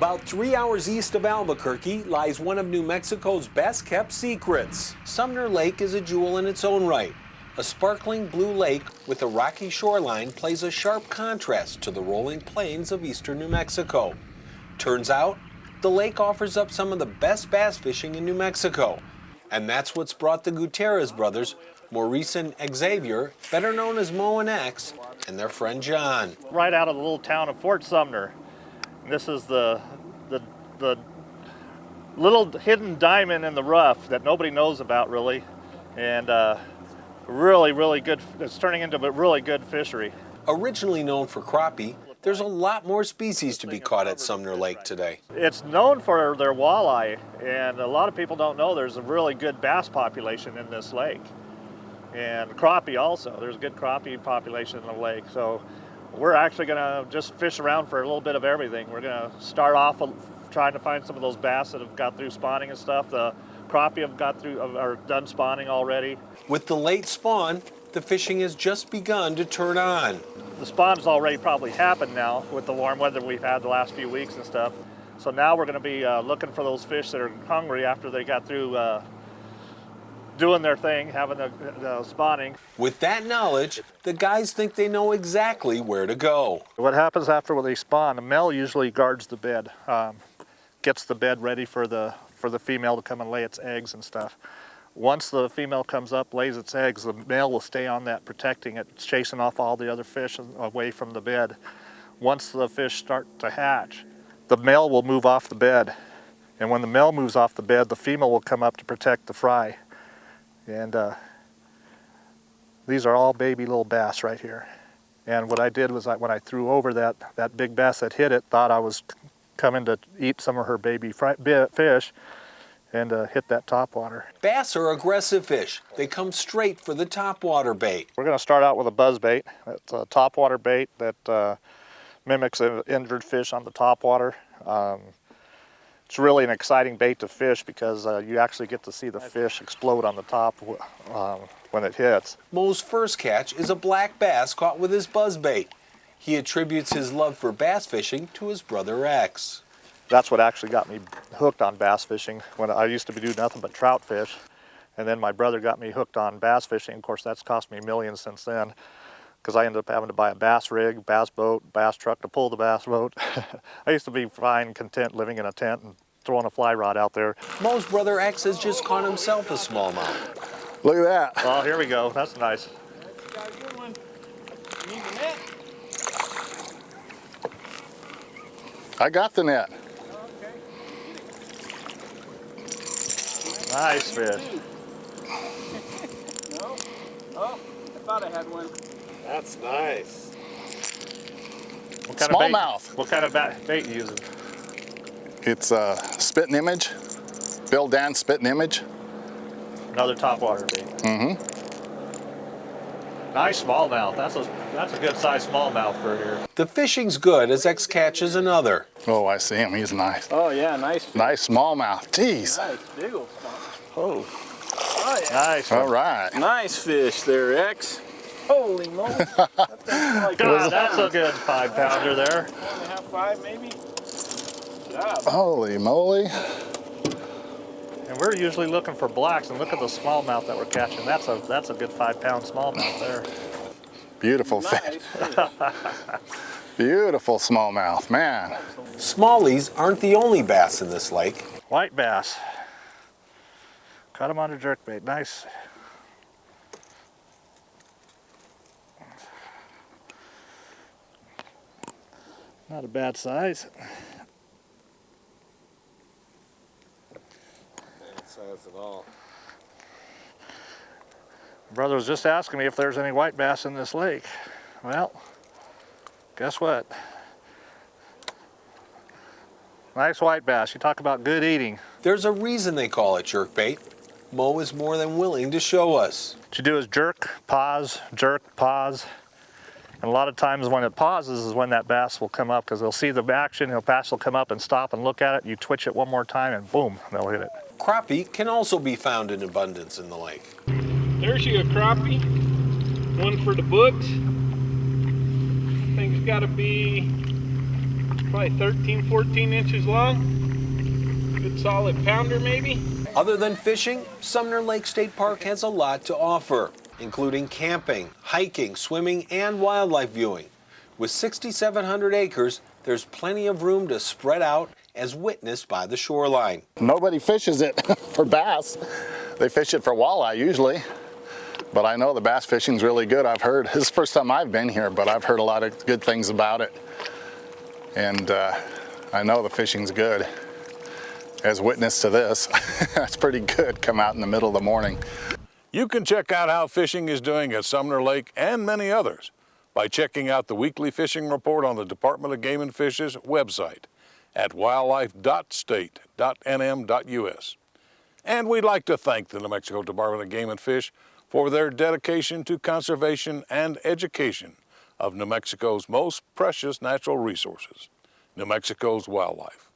About 3 hours east of Albuquerque lies one of New Mexico's best kept secrets. Sumner Lake is a jewel in its own right. A sparkling blue lake with a rocky shoreline plays a sharp contrast to the rolling plains of eastern New Mexico. Turns out, the lake offers up some of the best bass fishing in New Mexico. And that's what's brought the Gutierrez brothers, Maurice and Xavier, better known as Mo and X, and their friend John. Right out of the little town of Fort Sumner. This is the little hidden diamond in the rough that nobody knows about really, and really good. It's turning into a really good fishery. Originally known for crappie, there's a lot more species to be caught at Sumner Lake today. It's known for their walleye, and a lot of people don't know there's a really good bass population in this lake, and crappie also. There's a good crappie population in the lake, so we're actually going to just fish around for a little bit of everything. We're going to start off trying to find some of those bass that have got through spawning and stuff. The crappie have got through, are done spawning already. With the late spawn, the fishing has just begun to turn on. The spawn's already probably happened now with the warm weather we've had the last few weeks and stuff. So now we're going to be looking for those fish that are hungry after they got through doing their thing, having the spawning. With that knowledge, the guys think they know exactly where to go. What happens after they spawn, the male usually guards the bed, gets the bed ready for the female to come and lay its eggs and stuff. Once the female comes up, lays its eggs, the male will stay on that, protecting it, chasing off all the other fish away from the bed. Once the fish start to hatch, the male will move off the bed. And when the male moves off the bed, the female will come up to protect the fry. And these are all baby little bass right here. And what I did was when I threw over that big bass that hit it, thought I was coming to eat some of her baby fish, and hit that topwater. Bass are aggressive fish. They come straight for the topwater bait. We're going to start out with a buzz bait. It's a topwater bait that mimics an injured fish on the topwater. It's really an exciting bait to fish because you actually get to see the fish explode on the top when it hits. Mo's first catch is a black bass caught with his buzz bait. He attributes his love for bass fishing to his brother X. That's what actually got me hooked on bass fishing. When I used to do nothing but trout fish, and then my brother got me hooked on bass fishing. Of course, that's cost me millions since then, because I ended up having to buy a bass rig, bass boat, bass truck to pull the bass boat. I used to be fine, content living in a tent and throwing a fly rod out there. Mo's brother X has just caught himself a smallmouth. Look at that. Oh, here we go. That's nice. Got a good one. You need the net? I got the net. Okay. Nice fish. No? Oh, I thought I had one. That's nice. What kind of Smallmouth. bait? What kind of bait you using? It's a spitting image. Bill Dan spitting image. Another topwater bait. Mm-hmm. Nice smallmouth. That's a good sized smallmouth for here. The fishing's good as X catches another. Oh, I see him. He's nice. Oh yeah, nice fish. Nice smallmouth. Jeez. Nice, big old smallmouth. Oh. Oh yeah. Nice. All right. Nice fish there, X. Holy moly. God, that's a good 5-pounder there. 4.5, 5 maybe. Good job. Holy moly. And we're usually looking for blacks, and look at the smallmouth that we're catching. That's a good 5-pound smallmouth there. Beautiful fish. Nice fish. Beautiful smallmouth, man. Smallies aren't the only bass in this lake. White bass. Caught him on a jerkbait. Nice. Not a bad size. Bad size at all. Brother was just asking me if there's any white bass in this lake. Well, guess what? Nice white bass. You talk about good eating. There's a reason they call it jerkbait. Mo is more than willing to show us. What you do is jerk, pause, and a lot of times when it pauses is when that bass will come up, because they'll see the action, the bass will come up and stop and look at it, you twitch it one more time and boom, they'll hit it. Crappie can also be found in abundance in the lake. There's you a crappie. One for the books. Thing's got to be Probably 13, 14 inches long. Good solid pounder maybe. Other than fishing, Sumner Lake State Park has a lot to offer, including camping, hiking, swimming, and wildlife viewing. With 6,700 acres, there's plenty of room to spread out, as witnessed by the shoreline. Nobody fishes it for bass. They fish it for walleye usually. But I know the bass fishing's really good. I've heard, this is the first time I've been here, but I've heard a lot of good things about it. And I know the fishing's good. As witness to this, that's pretty good, come out in the middle of the morning. You can check out how fishing is doing at Sumner Lake and many others by checking out the weekly fishing report on the Department of Game and Fish's website at wildlife.state.nm.us. And we'd like to thank the New Mexico Department of Game and Fish for their dedication to conservation and education of New Mexico's most precious natural resources, New Mexico's wildlife.